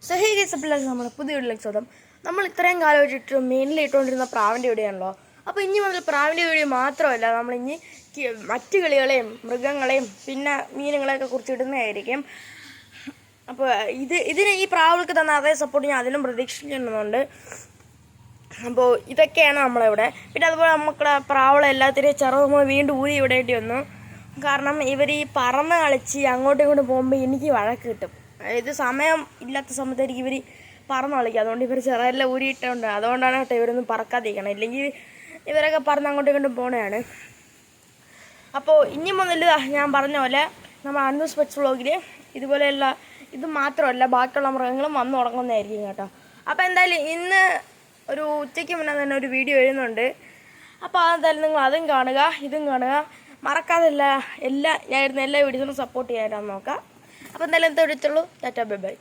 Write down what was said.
സഹി കേസപ്പില്ലാതെ നമ്മുടെ പുതിയ വീട്ടിലേക്ക് സ്വാഗതം. നമ്മൾ ഇത്രയും കാലമായിട്ട് മെയിനിൽ ഇട്ടുകൊണ്ടിരുന്ന പ്രാവിൻ്റെ വീഡിയോയാണല്ലോ. അപ്പോൾ ഇനി മുതൽ പ്രാവിൻ്റെ വീഡിയോ മാത്രമല്ല, നമ്മൾ ഇനി മറ്റു കിളികളെയും മൃഗങ്ങളെയും പിന്നെ മീനുകളെയൊക്കെ കുറിച്ച് ഇടുന്നതായിരിക്കും. അപ്പോൾ ഇതിന് ഈ പ്രാവുകൾക്ക് തന്ന അതേ സപ്പോർട്ട് ഞാൻ അതിലും പ്രതീക്ഷിക്കുന്നുണ്ട്. അപ്പോൾ ഇതൊക്കെയാണ് നമ്മളിവിടെ. പിന്നെ അതുപോലെ നമുക്കുള്ള പ്രാവുകളെ എല്ലാത്തിനെയും നമ്മൾ വീണ്ടും ഊരി ഇവിടേണ്ടി വന്നു. കാരണം ഇവർ ഈ പറന്ന് കളിച്ച് അങ്ങോട്ടും ഇങ്ങോട്ടും പോകുമ്പോൾ എനിക്ക് വഴക്ക് കിട്ടും. ഇത് സമയം ഇല്ലാത്ത സമയത്തായിരിക്കും ഇവർ പറന്ന് കളിക്കുക. അതുകൊണ്ട് ഇവർ ചെറുതെല്ലാം ഊരിയിട്ടുണ്ട്. അതുകൊണ്ടാണ് കേട്ടോ ഇവരൊന്നും പറക്കാതിരിക്കണം. ഇല്ലെങ്കിൽ ഇവരൊക്കെ പറന്ന് അങ്ങോട്ടും ഇങ്ങോട്ടും പോകണതാണ്. അപ്പോൾ ഇനി മുതൽ ഞാൻ പറഞ്ഞ പോലെ നമ്മൾ അന്നൂസ് പെറ്റ്സ് വ്ളോഗിൽ ഇതുപോലെയുള്ള ഇത് മാത്രമല്ല ബാക്കിയുള്ള മൃഗങ്ങളും വന്നു തുടങ്ങുന്നതായിരിക്കും കേട്ടോ. അപ്പോൾ എന്തായാലും ഇന്ന് ഒരു ഉച്ചയ്ക്ക് മുന്നേ തന്നെ ഒരു വീഡിയോ എഴുതുന്നുണ്ട്. അപ്പോൾ അതെന്തായാലും നിങ്ങൾ അതും കാണുക, ഇതും കാണുക. മറക്കാതെ ഞാൻ ഇടുന്ന എല്ലാ വീഡിയോസിനും സപ്പോർട്ട് ചെയ്യാനാണ് നോക്കാം. അപ്പോൾ എന്തായാലും എന്താ വിളിച്ചുള്ളൂ. Tata bye bye.